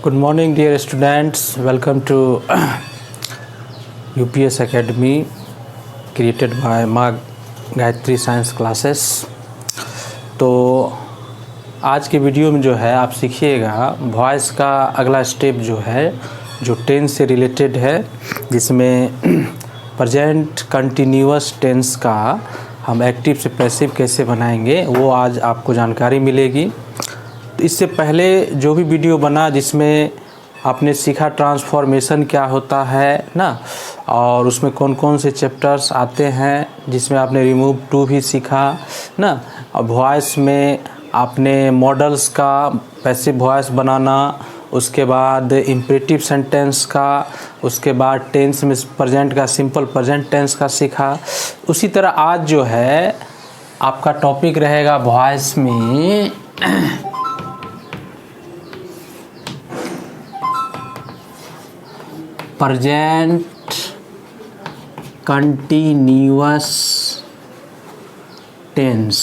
Good morning, dear students. Welcome to UPS Academy, created by माँ Gayatri science classes. तो आज के वीडियो में जो है आप सीखिएगा वॉइस का अगला स्टेप जो है जो टेंस से रिलेटेड है, जिसमें प्रेजेंट कंटिन्यूअस टेंस का हम एक्टिव से पैसिव कैसे बनाएंगे वो आज आपको जानकारी मिलेगी। इससे पहले जो भी वीडियो बना जिसमें आपने सीखा ट्रांसफॉर्मेशन क्या होता है ना, और उसमें कौन कौन से चैप्टर्स आते हैं, जिसमें आपने रिमूव टू भी सीखा ना। और वॉइस में आपने मॉडल्स का पैसिव वॉइस बनाना, उसके बाद इम्परेटिव सेंटेंस का, उसके बाद टेंस में प्रेजेंट का सिंपल प्रेजेंट टेंस का सीखा। उसी तरह आज जो है आपका टॉपिक रहेगा वॉइस में present continuous tense.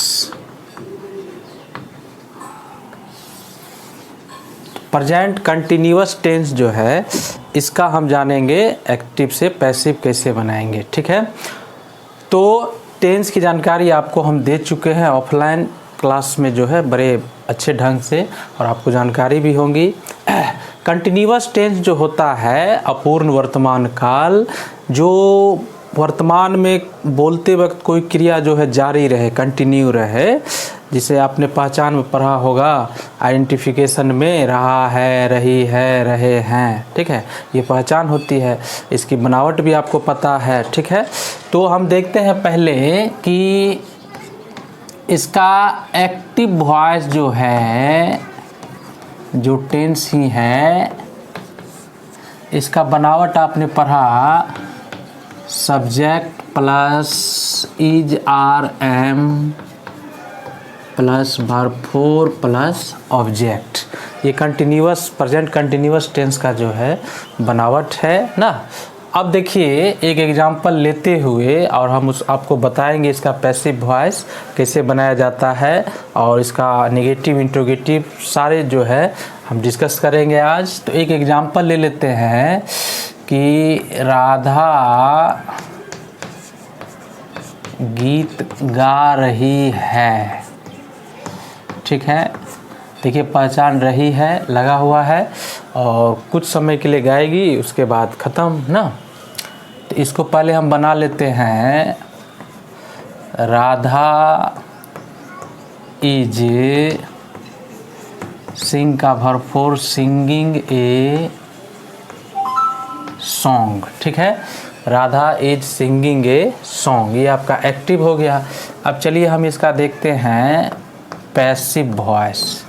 Present continuous tense जो है इसका हम जानेंगे एक्टिव से पैसिव कैसे बनाएंगे, ठीक है। तो टेंस की जानकारी आपको हम दे चुके हैं ऑफलाइन क्लास में जो है बड़े अच्छे ढंग से, और आपको जानकारी भी होगी। कंटिन्यूअस टेंस जो होता है अपूर्ण वर्तमान काल, जो वर्तमान में बोलते वक्त कोई क्रिया जो है जारी रहे, कंटिन्यू रहे, जिसे आपने पहचान में पढ़ा होगा आइडेंटिफिकेशन में, रहा है, रही है, रहे हैं, ठीक है। ये पहचान होती है, इसकी बनावट भी आपको पता है, ठीक है। तो हम देखते हैं पहले कि इसका एक्टिव वॉइस जो है, जो टेंस ही है, इसका बनावट आपने पढ़ा subject plus is are am plus verb four plus object. ये कंटिन्यूअस प्रेजेंट कंटिन्यूअस टेंस का जो है बनावट है ना। अब देखिए एक एग्जांपल लेते हुए और हम आपको बताएंगे इसका पैसिव वॉइस कैसे बनाया जाता है, और इसका नेगेटिव इंट्रोगेटिव सारे जो है हम डिस्कस करेंगे आज। तो एक एग्जांपल ले लेते हैं कि राधा गीत गा रही है, ठीक है। देखिए पहचान रही है लगा हुआ है, और कुछ समय के लिए गाएगी, उसके बाद ख़त्म ना। तो इसको पहले हम बना लेते हैं, राधा इज सिंग का verb four singing a song, ठीक है। Radha is singing a song, ये आपका एक्टिव हो गया। अब चलिए हम इसका देखते हैं पैसिव वॉइस।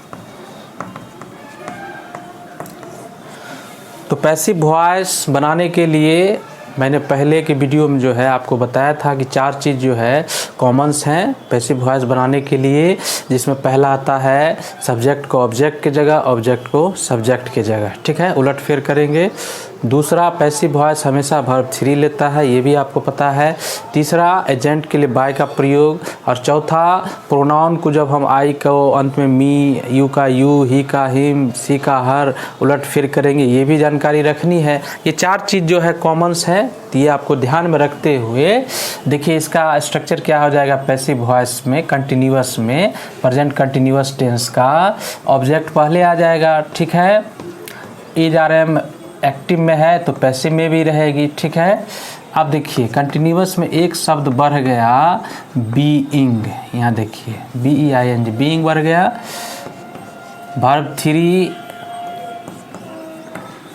तो पैसिव वॉइस बनाने के लिए मैंने पहले के वीडियो में जो है आपको बताया था कि चार चीज़ जो है कॉमन्स हैं पैसिव वॉइस बनाने के लिए, जिसमें पहला आता है सब्जेक्ट को ऑब्जेक्ट की जगह, ऑब्जेक्ट को सब्जेक्ट की जगह, ठीक है, उलट फेर करेंगे। दूसरा पैसिव वॉइस हमेशा वर्ब थ्री लेता है, ये भी आपको पता है। तीसरा एजेंट के लिए बाय का प्रयोग, और चौथा प्रोनाउन को जब हम आई को अंत में मी, यू का यू, ही का हिम, सी का हर उलट फिर करेंगे, ये भी जानकारी रखनी है। ये चार चीज़ जो है कॉमन्स है, तो ये आपको ध्यान में रखते हुए देखिए इसका स्ट्रक्चर क्या हो जाएगा पैसिव वॉइस में, कंटिन्यूअस में, प्रेजेंट कंटिन्यूअस टेंस का ऑब्जेक्ट पहले आ जाएगा, ठीक है। इज आर एम एक्टिव में है तो पैसिव में भी रहेगी, ठीक है। अब देखिए कंटिन्यूअस में एक शब्द बढ़ गया बीइंग, यहाँ देखिए BEING, बीइंग बढ़ गया। वर्ब थ्री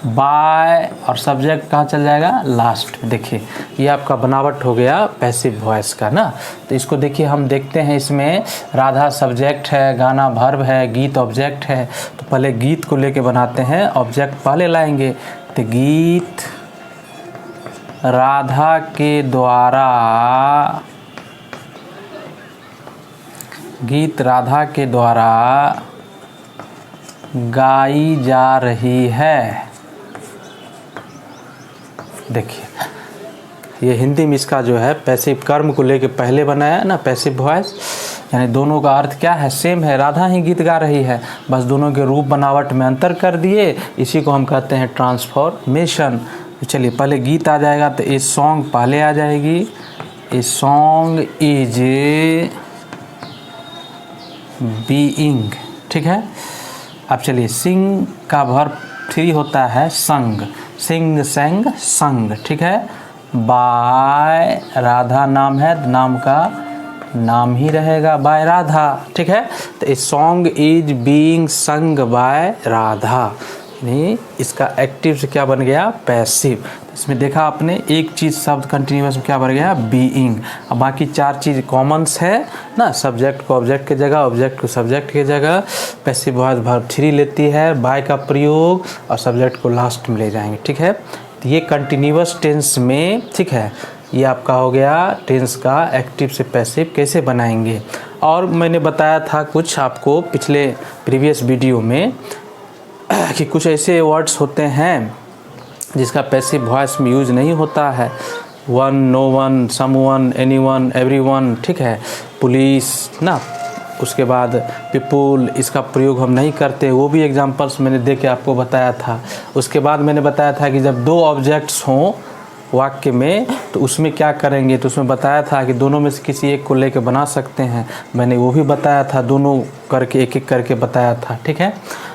बाय, और सब्जेक्ट कहाँ चल जाएगा लास्ट में। देखिए ये आपका बनावट हो गया पैसिव वॉइस का ना। तो इसको देखिए हम देखते हैं, इसमें राधा सब्जेक्ट है, गाना वर्ब है, गीत ऑब्जेक्ट है। तो पहले गीत को लेके बनाते हैं, ऑब्जेक्ट पहले लाएंगे। तो गीत राधा के द्वारा, गीत राधा के द्वारा गाई जा रही है। देखिए ये हिंदी में इसका जो है पैसिव कर्म को लेके पहले बनाया ना पैसिव वॉइस, यानी दोनों का अर्थ क्या है, सेम है, राधा ही गीत गा रही है, बस दोनों के रूप बनावट में अंतर कर दिए, इसी को हम कहते हैं ट्रांसफॉर्मेशन। चलिए पहले गीत आ जाएगा, तो ए सॉन्ग पहले आ जाएगी, ए सॉन्ग इज बीइंग, ठीक है। अब चलिए सिंग का वर्ब 3 होता है संग, सिंग सेंग संग, ठीक है। बाय राधा नाम है, नाम का नाम ही रहेगा बाय राधा, ठीक है। तो a song is being sung by Radha, नहीं इसका एक्टिव से क्या बन गया, पैसिव। इसमें देखा आपने एक चीज़ शब्द कंटिन्यूअस में क्या बन गया, बीइंग। अब बाकी 4 चीज़ कॉमन्स है ना, सब्जेक्ट को ऑब्जेक्ट की जगह, ऑब्जेक्ट को सब्जेक्ट की जगह, पैसिव वॉइस वर्ब 3 लेती है, बाय का प्रयोग और सब्जेक्ट को लास्ट में ले जाएंगे, ठीक है। तो ये कंटिन्यूअस टेंस में, ठीक है, ये आपका हो गया टेंस का एक्टिव से पैसिव कैसे बनाएंगे। और मैंने बताया था कुछ आपको पिछले प्रीवियस वीडियो में कि कुछ ऐसे वर्ड्स होते हैं जिसका पैसिव वॉइस में यूज नहीं होता है, one, no one, some one, any one, every one, ठीक है, पुलिस ना, उसके बाद पीपुल, इसका प्रयोग हम नहीं करते, वो भी एग्जांपल्स मैंने दे के आपको बताया था। उसके बाद मैंने बताया था कि जब 2 ऑब्जेक्ट्स हों वाक्य में तो उसमें क्या करेंगे, तो उसमें बताया था कि दोनों में से किसी एक को लेकर बना सकते हैं, मैंने वो भी बताया था, दोनों करके एक एक करके बताया था, ठीक है।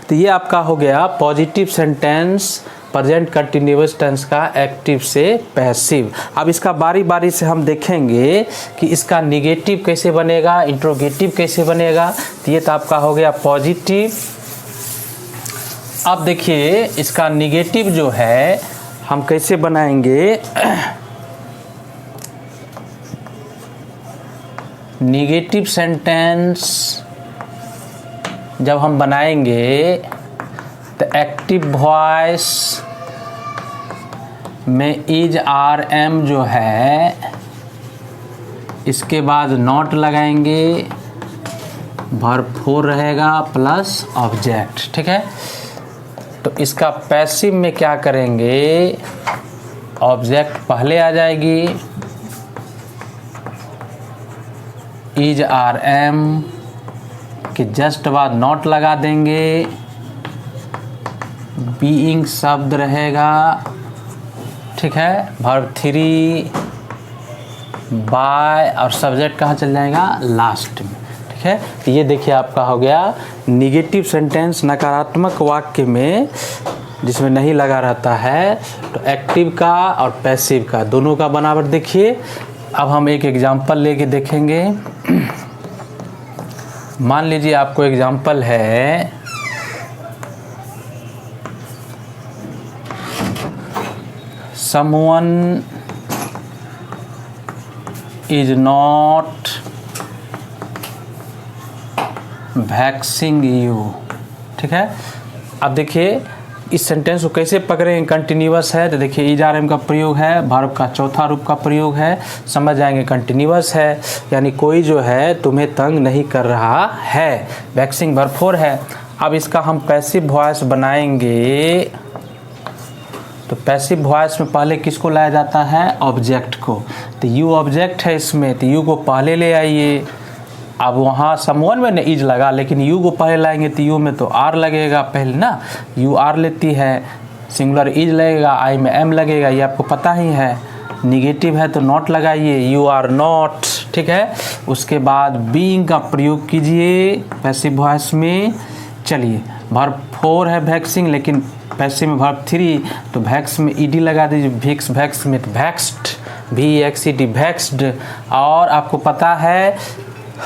तो ये आपका हो गया positive sentence, present continuous tense का एक्टिव से पैसिव। अब इसका बारी बारी से हम देखेंगे कि इसका निगेटिव कैसे बनेगा, इंट्रोगेटिव कैसे बनेगा। तो ये तो आपका हो गया पॉजिटिव। अब देखिए इसका निगेटिव जो है हम कैसे बनाएंगे, निगेटिव सेंटेंस जब हम बनाएंगे तो एक्टिव वॉइस में इज आर एम जो है इसके बाद नॉट लगाएंगे, वर्ब 4 रहेगा प्लस ऑब्जेक्ट, ठीक है। तो इसका पैसिव में क्या करेंगे, ऑब्जेक्ट पहले आ जाएगी, इज आर एम के जस्ट बाद नॉट लगा देंगे, बीइंग शब्द रहेगा, ठीक है, वर्ब 3 बाय और सब्जेक्ट कहाँ चल जाएगा, लास्ट में, ठीक है। तो ये देखिए आपका हो गया निगेटिव सेंटेंस, नकारात्मक वाक्य में जिसमें नहीं लगा रहता है, तो एक्टिव का और पैसिव का दोनों का बनावट देखिए। अब हम एक एग्जांपल लेके देखेंगे। मान लीजिए आपको एग्जांपल है, someone is not vexing you, ठीक है। अब देखिए इस सेंटेंस को कैसे पकड़ेंगे, कंटिन्यूअस है तो देखिए इज आर एम का प्रयोग है, वर्ब का चौथा रूप का प्रयोग है, समझ जाएंगे कंटिन्यूअस है, यानी कोई जो है तुम्हें तंग नहीं कर रहा है, वैक्सिंग वर्ब 4 है। अब इसका हम पैसिव वॉइस बनाएंगे, तो पैसिव वॉइस में पहले किसको लाया जाता है, ऑब्जेक्ट को, तो यू ऑब्जेक्ट है इसमें, तो यू को पहले ले आइए। अब वहाँ समवन में इज लगा, लेकिन यू को पहले लाएंगे तो यू में तो आर लगेगा पहले ना, यू आर लेती है, सिंगुलर इज लगेगा, आई में एम लगेगा, ये आपको पता ही है। निगेटिव है तो नॉट लगाइए, यू आर नॉट, ठीक है। उसके बाद बीइंग का प्रयोग कीजिए पैसिव वॉइस में। चलिए वर्ब 4 है वैक्सिंग, लेकिन पैसिव में वर्ब 3, तो वैक्स में ईडी लगा दीजिए, विक्स वैक्स में वैक्स्ड, VXED वैक्स्ड। और आपको पता है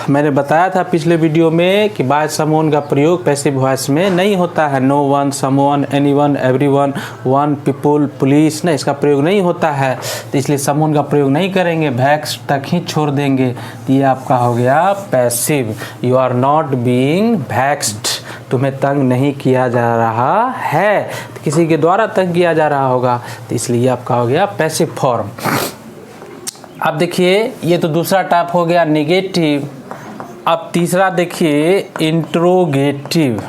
मैंने बताया था पिछले वीडियो में कि बाय समवन का प्रयोग पैसिव वॉइस में नहीं होता है, no one, someone, anyone, everyone, one, people, police, ना इसका प्रयोग नहीं होता है, तो इसलिए समवन का प्रयोग नहीं करेंगे, वैक्स तक ही छोड़ देंगे। तो ये आपका हो गया passive, you are not being vexed, तुम्हें तंग नहीं किया जा रहा है, तो किसी के द्वारा तंग किया जा रहा होगा, तो इसलिए आपका हो गया पैसिव फॉर्म। अब देखिए ये तो दूसरा टाइप हो गया नेगेटिव। अब तीसरा देखिए इंट्रोगेटिव।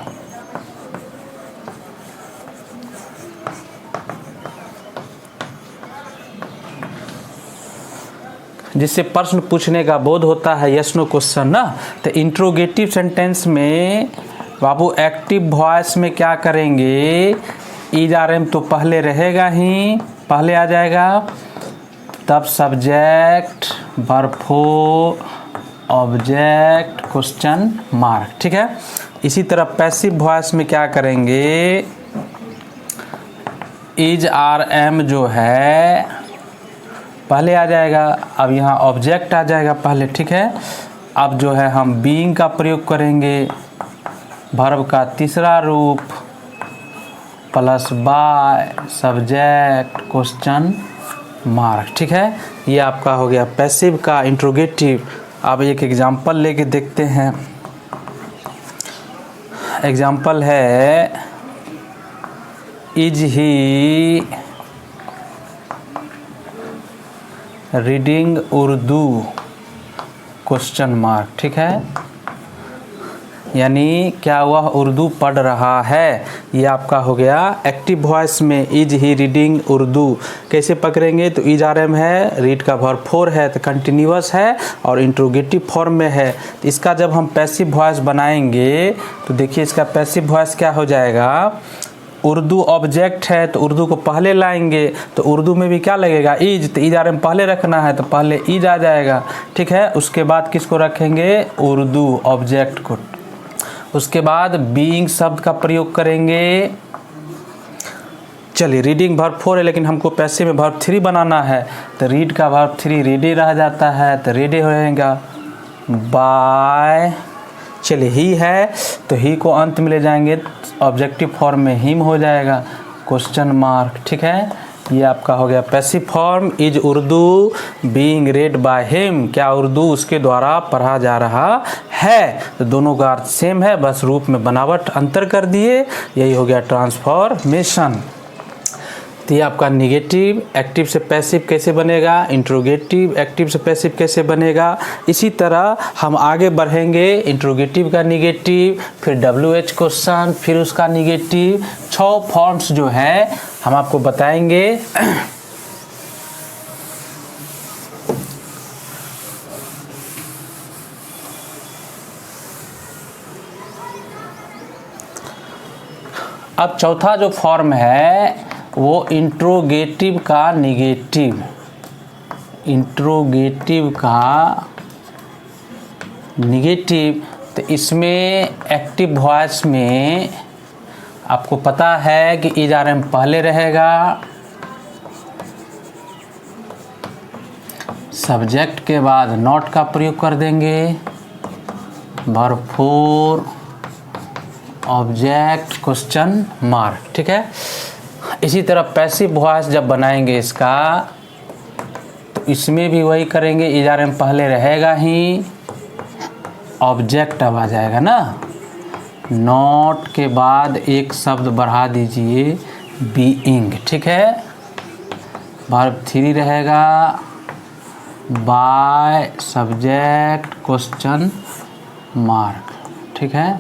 जिससे प्रश्न पूछने का बोध होता है, यस नो क्वेश्चन ना। तो इंट्रोगेटिव सेंटेंस में बाबू एक्टिव वॉइस में क्या करेंगे, इज आर एम तो पहले रहेगा ही, पहले आ जाएगा, तब subject verb four object question mark, ठीक है। इसी तरह पैसिव वॉइस में क्या करेंगे, इज आर एम जो है पहले आ जाएगा, अब यहाँ ऑब्जेक्ट आ जाएगा पहले, ठीक है। अब जो है हम बीइंग का प्रयोग करेंगे, वर्ब का तीसरा रूप plus by subject question mark, ठीक है। ये आपका हो गया पैसिव का इंट्रोगेटिव। अब एक एग्जाम्पल लेके देखते हैं। एग्जाम्पल है, is he reading Urdu question mark, ठीक है। यानी क्या वह उर्दू पढ़ रहा है, ये आपका हो गया एक्टिव वॉइस में। इज ही रीडिंग उर्दू कैसे पकड़ेंगे, तो इज आर एम है, रीड का वर्ब फोर है, तो कंटिन्यूअस है और इंट्रोगेटिव फॉर्म में है। तो इसका जब हम पैसिव वॉइस बनाएंगे तो देखिए इसका पैसिव वॉइस क्या हो जाएगा, उर्दू ऑब्जेक्ट है तो उर्दू को पहले लाएंगे, तो उर्दू में भी क्या लगेगा, इज, तो इज आर एम पहले रखना है तो पहले इज आ जाएगा, ठीक है। उसके बाद किसको रखेंगे, उर्दू ऑब्जेक्ट को। उसके बाद बीइंग शब्द का प्रयोग करेंगे। चलिए रीडिंग वर्ब फोर है लेकिन हमको पैसे में वर्ब थ्री बनाना है, तो रीड का वर्ब थ्री रेडी रह जाता है, तो रेडी हो जाएगा बाय। चलिए ही है तो ही को अंत में ले जाएंगे, ऑब्जेक्टिव फॉर्म में हिम हो जाएगा क्वेश्चन मार्क, ठीक है। ये आपका हो गया passive form. Is Urdu being red by him, क्या उर्दू उसके द्वारा पढ़ा जा रहा है, तो दोनों का अर्थ सेम है, बस रूप में बनावट अंतर कर दिए, यही हो गया ट्रांसफॉर्मेशन। तो ये आपका निगेटिव एक्टिव से पैसिव कैसे बनेगा, इंट्रोगेटिव एक्टिव से पैसिव कैसे बनेगा। इसी तरह हम आगे बढ़ेंगे, इंट्रोगेटिव का निगेटिव, फिर WH क्वेश्चन, फिर उसका निगेटिव, 6 फॉर्म्स जो है हम आपको बताएंगे। अब चौथा जो फॉर्म है वो इंट्रोगेटिव का निगेटिव, इंट्रोगेटिव का निगेटिव। तो इसमें एक्टिव वॉइस में आपको पता है कि इज आर एम पहले रहेगा, सब्जेक्ट के बाद नॉट का प्रयोग कर देंगे, verb four object question mark, ठीक है। इसी तरह पैसिव वॉइस जब बनाएंगे इसका, तो इसमें भी वही करेंगे, इज आर एम पहले रहेगा ही, ऑब्जेक्ट अब आ जाएगा ना, नॉट के बाद एक शब्द बढ़ा दीजिए बीइंग, ठीक है, वर्ब थ्री रहेगा, बाय सब्जेक्ट क्वेश्चन मार्क, ठीक है।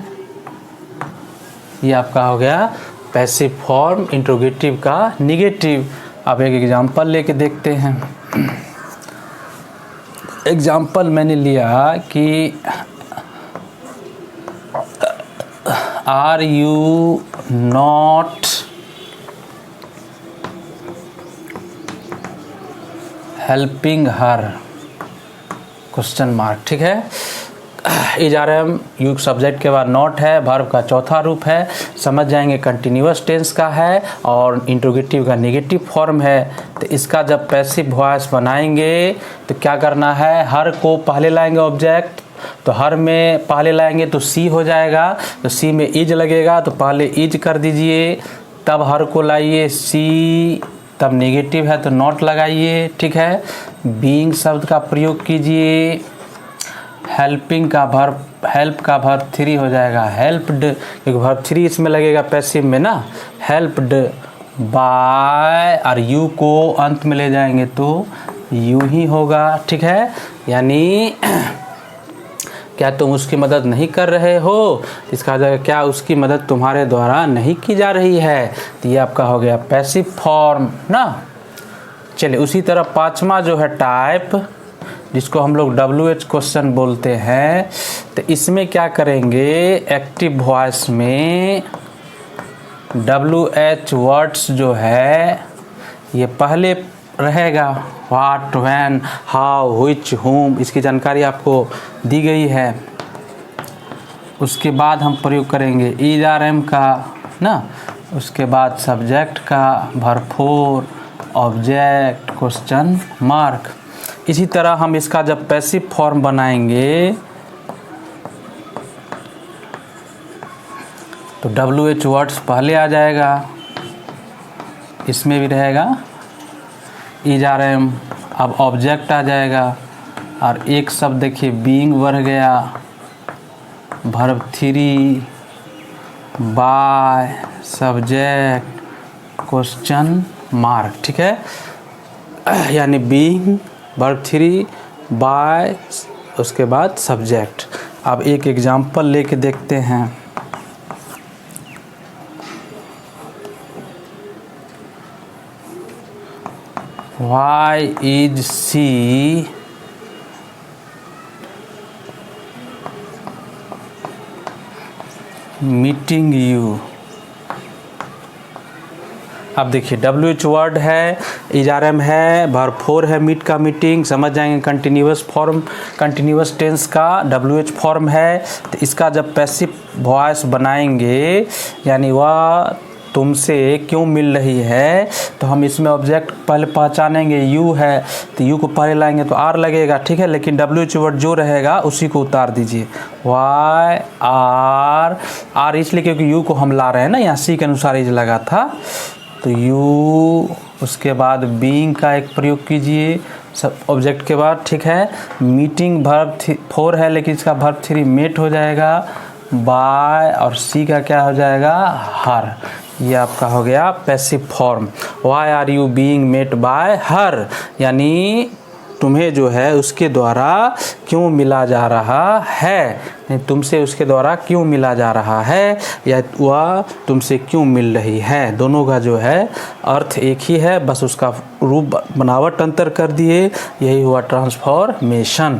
ये आपका हो गया पैसिव फॉर्म इंट्रोगेटिव का निगेटिव। अब एक एग्जांपल लेके देखते हैं। एग्जांपल मैंने लिया कि are you not helping her question mark, ठीक है। Is are am you subject के बाद नॉट है, वर्ब का चौथा रूप है, समझ जाएंगे कंटिन्यूअस टेंस का है और इंट्रोगेटिव का नेगेटिव फॉर्म है। तो इसका जब पैसिव वॉइस बनाएंगे तो क्या करना है, हर को पहले लाएंगे ऑब्जेक्ट, तो हर में पहले लाएंगे तो सी हो जाएगा, तो सी में इज लगेगा तो पहले इज कर दीजिए, तब हर को लाइए सी, तब नेगेटिव है तो नॉट लगाइए, ठीक है। बीइंग शब्द का प्रयोग कीजिए, हेल्पिंग का वर्ब, हेल्प का वर्ब थ्री हो जाएगा हेल्प्ड, क्योंकि वर्ब थ्री इसमें लगेगा पैसिव में ना, हेल्प्ड बाय, और यू को अंत में ले जाएंगे तो यू ही होगा, ठीक है। यानी क्या तुम उसकी मदद नहीं कर रहे हो, इसका जाएगा क्या उसकी मदद तुम्हारे द्वारा नहीं की जा रही है, तो ये आपका हो गया पैसिव फॉर्म ना। चलिए उसी तरह पांचवा जो है टाइप, जिसको हम लोग WH क्वेश्चन बोलते हैं। तो इसमें क्या करेंगे, एक्टिव वॉइस में WH वर्ड्स जो है ये पहले रहेगा, व्हाट, व्हेन, हाउ, व्हिच, हुम, इसकी जानकारी आपको दी गई है। उसके बाद हम प्रयोग करेंगे इज आर एम का ना, उसके बाद सब्जेक्ट का, verb four, object, question mark. इसी तरह हम इसका जब पैसिव फॉर्म बनाएंगे तो WH वर्ड्स पहले आ जाएगा, इसमें भी रहेगा इज आर एम। अब ऑब्जेक्ट आ जाएगा और एक शब्द देखिए बीइंग बढ़ गया, verb three, by, subject, question mark. ठीक है, यानी बीइंग, वर्ब थ्री, बाय, उसके बाद सब्जेक्ट। अब एक एग्जाम्पल लेके देखते हैं। Why is she meeting you? अब देखिए WH वर्ड है, इज आर एम है, वर्ब फोर है, मीट का मीटिंग, समझ जाएंगे कंटिन्यूअस फॉर्म, कंटिन्यूअस टेंस का WH फॉर्म है। तो इसका जब पैसिव वॉइस बनाएंगे, यानी वह तुमसे क्यों मिल रही है, तो हम इसमें ऑब्जेक्ट पहले पहचानेंगे, यू है तो यू को पहले लाएंगे तो आर लगेगा। ठीक है, लेकिन WH वर्ड जो रहेगा उसी को उतार दीजिए, वाई आर, आर इसलिए क्योंकि यू को हम ला रहे हैं ना, यहाँ सी के अनुसार इज लगा था तो यू। उसके बाद बीइंग का एक प्रयोग कीजिए सब ऑब्जेक्ट के बाद। ठीक है, मीटिंग वर्ब फोर है लेकिन इसका वर्ब थ्री मेट हो जाएगा, बाय, और सी का क्या हो जाएगा, हर। ये आपका हो गया passive form. Why are you being met by her, यानी तुम्हें जो है उसके द्वारा क्यों मिला जा रहा है, तुमसे उसके द्वारा क्यों मिला जा रहा है, या वह तुमसे क्यों मिल रही है। दोनों का जो है अर्थ एक ही है, बस उसका रूप बनावट अंतर कर दिए, यही हुआ ट्रांसफॉर्मेशन।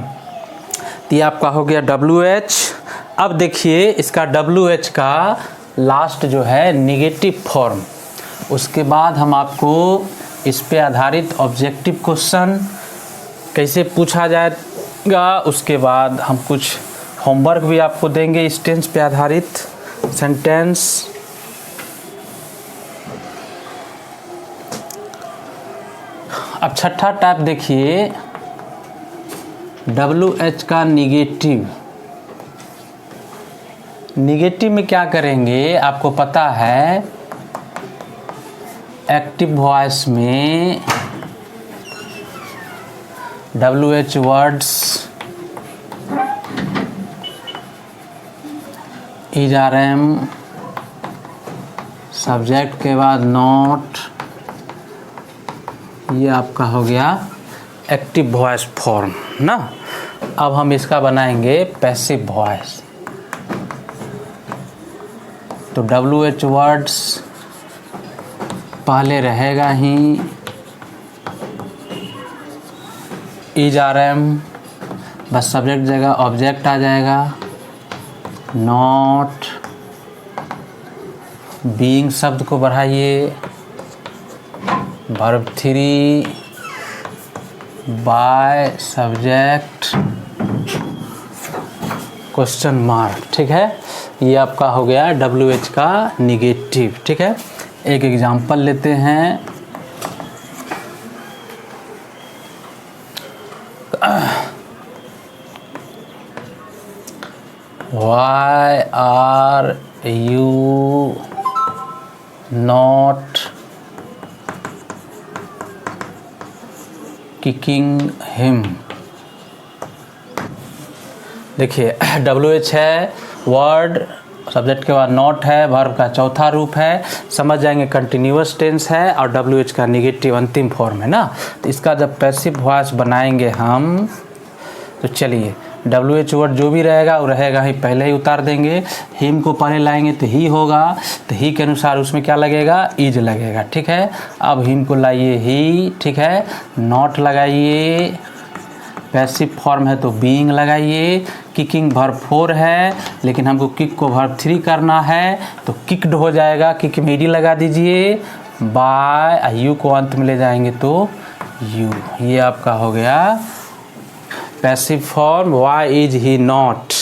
ये आपका हो गया WH। अब देखिए इसका WH का लास्ट जो है निगेटिव फॉर्म। उसके बाद हम आपको इस पे आधारित ऑब्जेक्टिव क्वेश्चन कैसे पूछा जाएगा, उसके बाद हम कुछ होमवर्क भी आपको देंगे इस टेंस पे आधारित सेंटेंस। अब छठा टाइप देखिए WH का निगेटिव। निगेटिव में क्या करेंगे आपको पता है, एक्टिव वॉइस में WH words is are am, subject के बाद नॉट, ये आपका हो गया एक्टिव वॉइस फॉर्म ना। अब हम इसका बनाएंगे पैसिव वॉइस। तो WH वर्ड्स पहले रहेगा ही, इज आर एम, बस सब्जेक्ट जगह ऑब्जेक्ट आ जाएगा, नॉट, बीइंग शब्द को बढ़ाइए, verb three, by, subject, question mark. ठीक है, ये आपका हो गया WH का निगेटिव। ठीक है, एक एग्जांपल लेते हैं। Why are you not kicking him? देखिए WH है वर्ड, सब्जेक्ट के बाद नॉट है, वर्ब का चौथा रूप है, समझ जाएंगे कंटिन्यूअस टेंस है, और WH का निगेटिव अंतिम फॉर्म है ना। तो इसका जब पैसिव वॉइस बनाएंगे हम, तो चलिए WH वर्ड जो भी रहेगा वो रहेगा ही, पहले ही उतार देंगे। हिम को पहले लाएंगे तो ही होगा, तो ही के अनुसार उसमें क्या लगेगा, इज लगेगा। ठीक है, अब हिम को लाइए ही, ठीक है, नॉट लगाइए, पैसिव फॉर्म है तो बीइंग लगाइए, किकिंग वर्ब 4 है लेकिन हमको किक को वर्ब 3 करना है तो किक्ड हो जाएगा, किक में ईडी लगा दीजिए, बाय यू को अंत में ले जाएंगे तो यू। ये आपका हो गया passive form. Why is he not,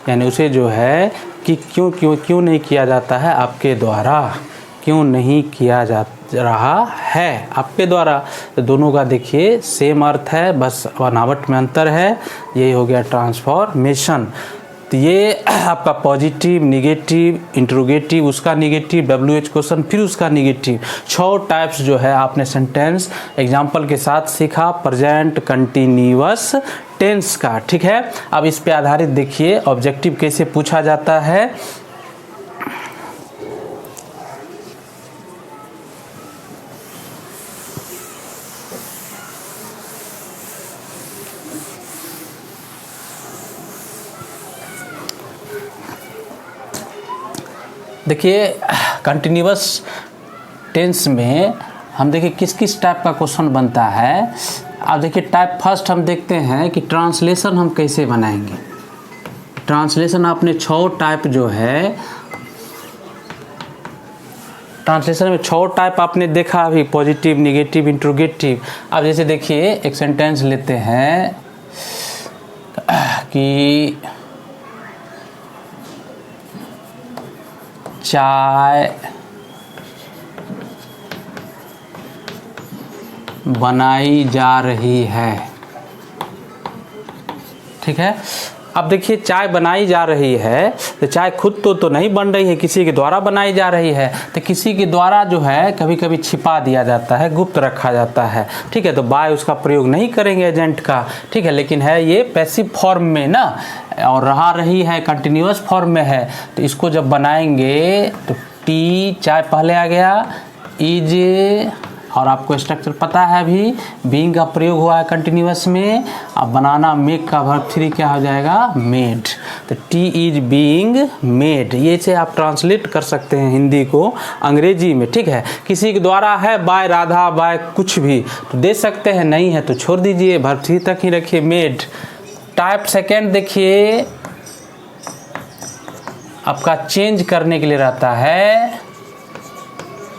यानी उसे जो है कि क्यों नहीं किया जाता है आपके द्वारा, क्यों नहीं किया जा रहा है आपके द्वारा। तो दोनों का देखिए सेम अर्थ है, बस बनावट में अंतर है। यही हो गया ट्रांसफॉर्मेशन। तो ये आपका पॉजिटिव, निगेटिव, इंट्रोगेटिव, उसका निगेटिव, WH क्वेश्चन, फिर उसका निगेटिव, 6 टाइप्स जो है आपने सेंटेंस एग्जाम्पल के साथ सीखा प्रेजेंट कंटिन्यूअस टेंस का। ठीक है, अब इस पे आधारित देखिए ऑब्जेक्टिव कैसे पूछा जाता है। देखिए कंटिन्यूअस टेंस में हम देखिए किस किस टाइप का क्वेश्चन बनता है। अब देखिए टाइप फर्स्ट हम देखते हैं कि ट्रांसलेशन हम कैसे बनाएंगे। ट्रांसलेशन आपने 6 टाइप जो है, ट्रांसलेशन में 6 टाइप आपने देखा अभी, पॉजिटिव, निगेटिव, इंट्रोगेटिव। अब जैसे देखिए एक सेंटेंस लेते हैं कि चाय बनाई जा रही है। ठीक है, अब देखिए चाय बनाई जा रही है तो चाय खुद तो नहीं बन रही है, किसी के द्वारा बनाई जा रही है। तो किसी के द्वारा जो है कभी कभी छिपा दिया जाता है, गुप्त रखा जाता है। ठीक है, तो बाय उसका प्रयोग नहीं करेंगे एजेंट का। ठीक है, लेकिन है ये पैसिव फॉर्म में ना, और रहा रही है कंटिन्यूअस फॉर्म में है। तो इसको जब बनाएंगे तो टी चाय पहले आ गया, इज, और आपको स्ट्रक्चर पता है अभी, बीइंग का प्रयोग हुआ है कंटिन्यूअस में। अब बनाना मेक का वर्ब 3 क्या हो जाएगा, मेड। तो टी इज बीइंग मेड, ये से आप ट्रांसलेट कर सकते हैं हिंदी को अंग्रेजी में। ठीक है, किसी के द्वारा है बाय राधा, बाय कुछ भी तो दे सकते हैं, नहीं है तो छोड़ दीजिए, वर्ब 3 तक ही रखिए, मेड। टाइप सेकेंड देखिए आपका चेंज करने के लिए रहता है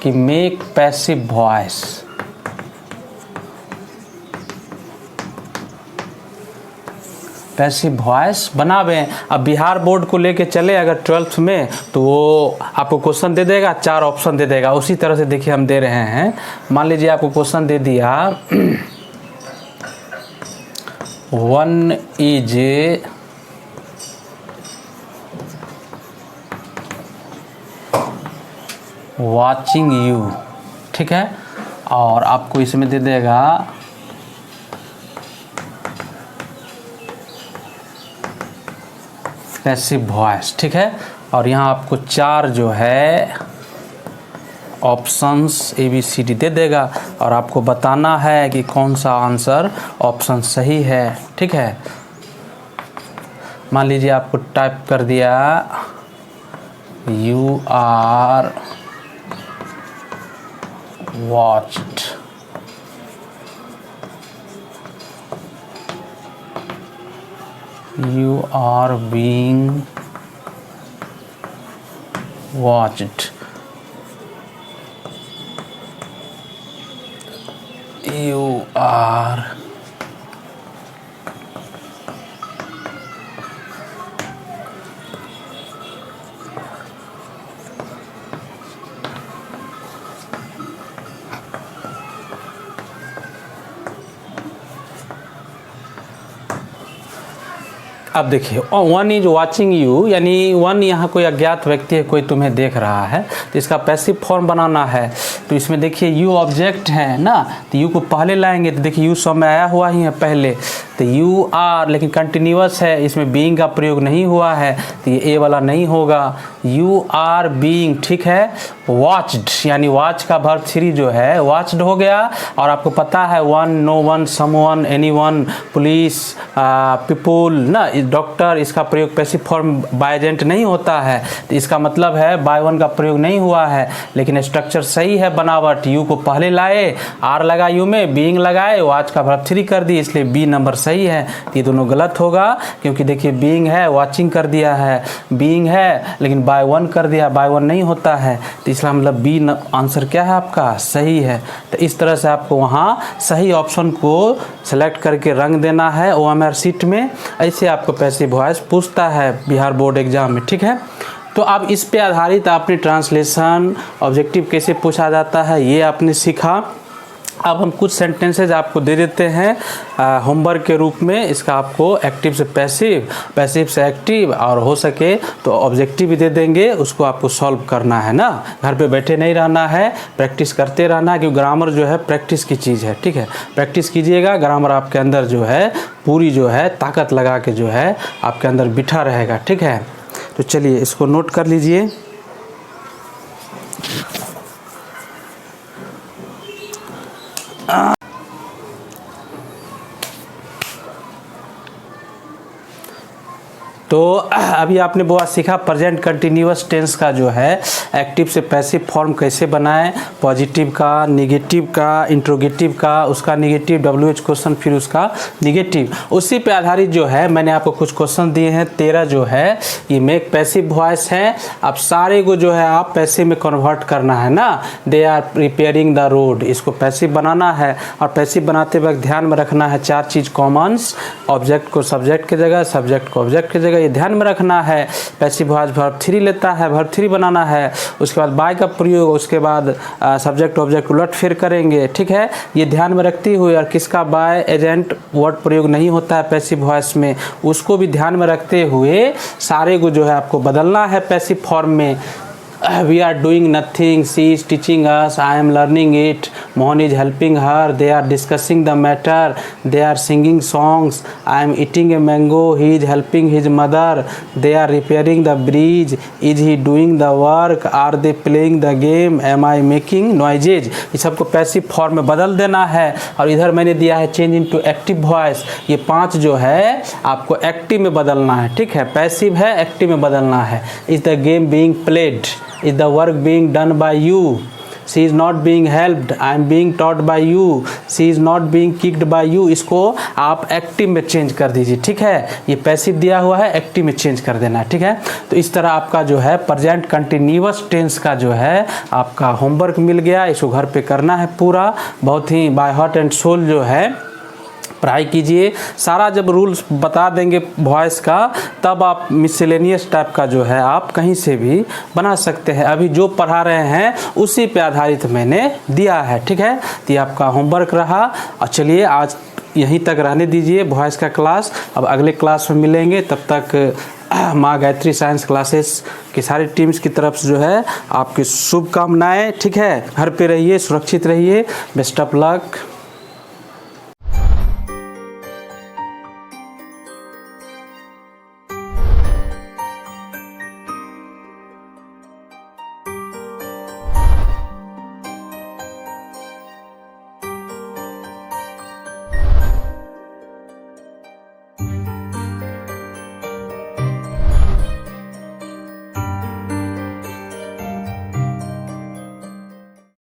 कि make passive voice. Passive voice बनावें। अब बिहार बोर्ड को लेके चले अगर 12th में तो वो आपको क्वेश्चन दे देगा, 4 ऑप्शन दे देगा। उसी तरह से देखिए हम दे रहे हैं। मान लीजिए आपको क्वेश्चन दे दिया 1 इज वॉचिंग यू। ठीक है, और आपको इसमें दे देगा पैसिव वॉइस। ठीक है, और यहाँ आपको 4 जो है ऑप्शंस ABCD दे देगा और आपको बताना है कि कौन सा आंसर ऑप्शन सही है। ठीक है, मान लीजिए आपको टाइप कर दिया you are watched, you are being watched, you are अब देखिए 1 इज वॉचिंग यू, यानी 1 यहाँ कोई अज्ञात व्यक्ति है, कोई तुम्हें देख रहा है, तो इसका पैसिव फॉर्म बनाना है। तो इसमें देखिए यू ऑब्जेक्ट है ना, तो यू को पहले लाएंगे। तो देखिए यू सब में आया हुआ ही है पहले, तो यू आर, लेकिन कंटिन्यूअस है, इसमें बीइंग का प्रयोग नहीं हुआ है, तो ये ए वाला नहीं होगा। यू आर बीइंग, ठीक है। वॉच्ड, यानी वॉच का वर्ब 3 जो है वॉच्ड हो गया। और आपको पता है one, no one, someone, anyone, police, people ना, डॉक्टर, इसका प्रयोग पैसिव फॉर्म बाय एजेंट नहीं होता है। तो इसका मतलब है बाय वन का प्रयोग नहीं हुआ है, लेकिन स्ट्रक्चर सही है बनावट। यू को पहले लाए, आर लगा यू में, बीइंग लगाए, वॉच का वर्ब 3 कर दी, इसलिए बी नंबर सही है। ये दोनों गलत होगा, क्योंकि देखिए बीइंग है, वाचिंग कर दिया है, बीइंग है लेकिन बाय वन कर दिया, बाय वन नहीं होता है, तो इसका मतलब बी आंसर क्या है आपका, सही है। तो इस तरह से आपको वहाँ सही ऑप्शन को सेलेक्ट करके रंग देना है OMR शीट में। ऐसे आपको पैसिव वॉइस पूछता है बिहार बोर्ड एग्जाम में, ठीक है। तो अब इस पे आधारित आपने ट्रांसलेशन ऑब्जेक्टिव कैसे पूछा जाता है ये आपने सीखा। अब हम कुछ सेंटेंसेज आपको दे देते हैं होमवर्क के रूप में। इसका आपको एक्टिव से पैसिव, पैसिव से एक्टिव और हो सके तो ऑब्जेक्टिव भी दे देंगे, उसको आपको सॉल्व करना है ना। घर पे बैठे नहीं रहना है, प्रैक्टिस करते रहना है, क्योंकि ग्रामर जो है प्रैक्टिस की चीज़ है, ठीक है। प्रैक्टिस कीजिएगा, ग्रामर आपके अंदर जो है पूरी जो है ताकत लगा के जो है आपके अंदर बिठा रहेगा, ठीक है। तो चलिए इसको नोट कर लीजिए। तो अभी आपने बहुत सीखा प्रेजेंट कंटिन्यूअस टेंस का जो है एक्टिव से पैसिव फॉर्म कैसे बनाएं, पॉजिटिव का, नेगेटिव का, इंट्रोगेटिव का, उसका नेगेटिव WH क्वेश्चन, फिर उसका नेगेटिव। उसी पे आधारित जो है मैंने आपको कुछ क्वेश्चन दिए हैं, 13 जो है ये मेक पैसिव वॉइस है। अब सारे को जो है आप पैसिव में कन्वर्ट करना है ना। They are repairing the road, इसको पैसिव बनाना है। और पैसिव बनाते वक्त ध्यान में रखना है 4 चीज़ कॉमन्स, ऑब्जेक्ट को सब्जेक्ट की जगह, सब्जेक्ट को ऑब्जेक्ट की जगह, ये ध्यान में रखना है। पैसिव वॉइस वर्ब 3 लेता है, वर्ब 3 बनाना है। उसके बाद बाय का प्रयोग, उसके बाद सब्जेक्ट ऑब्जेक्ट उलट फिर करेंगे, ठीक है। ये ध्यान में रखते हुए, और किसका बाय एजेंट वर्ड प्रयोग नहीं होता है पैसिव वॉइस में, उसको भी ध्यान में रखते हुए सारे को जो है आपको बदलना है पैसिव फॉर्म में। We are doing nothing, she is teaching us, I am learning it, Mohan is helping her, they are discussing the matter, they are singing songs, I am eating a mango, he is helping his mother, they are repairing the bridge, is he doing the work, are they playing the game, am I making noises। ये सबको passive form में बदल देना है। और इधर मैंने दिया है चेंज इनटू एक्टिव वॉइस, ये 5 जो है आपको एक्टिव में बदलना है, ठीक है। पैसिव है, एक्टिव में बदलना है। Is the game being played, is the work being done by you, she is not being helped, I am being taught by you, she is not being kicked by you। इसको आप active में change कर दीजिए, ठीक है। ये passive दिया हुआ है, एक्टिव में चेंज कर देना है, ठीक है। तो इस तरह आपका जो है प्रेजेंट कंटिन्यूअस टेंस का जो है आपका होमवर्क मिल गया। इसको घर पे करना है पूरा, बहुत ही बाय हार्ट एंड सोल जो है पढ़ाई कीजिए। सारा जब रूल्स बता देंगे वॉइस का, तब आप मिसलेनियस टाइप का जो है आप कहीं से भी बना सकते हैं। अभी जो पढ़ा रहे हैं उसी पे आधारित मैंने दिया है, ठीक है। तो ये आपका होमवर्क रहा। और चलिए आज यहीं तक रहने दीजिए वॉइस का क्लास। अब अगले क्लास में मिलेंगे, तब तक माँ गायत्री साइंस क्लासेस की सारी टीम्स की तरफ से जो है आपकी शुभकामनाएं, ठीक है। घर पे रहिए, सुरक्षित रहिए, बेस्ट ऑफ लक।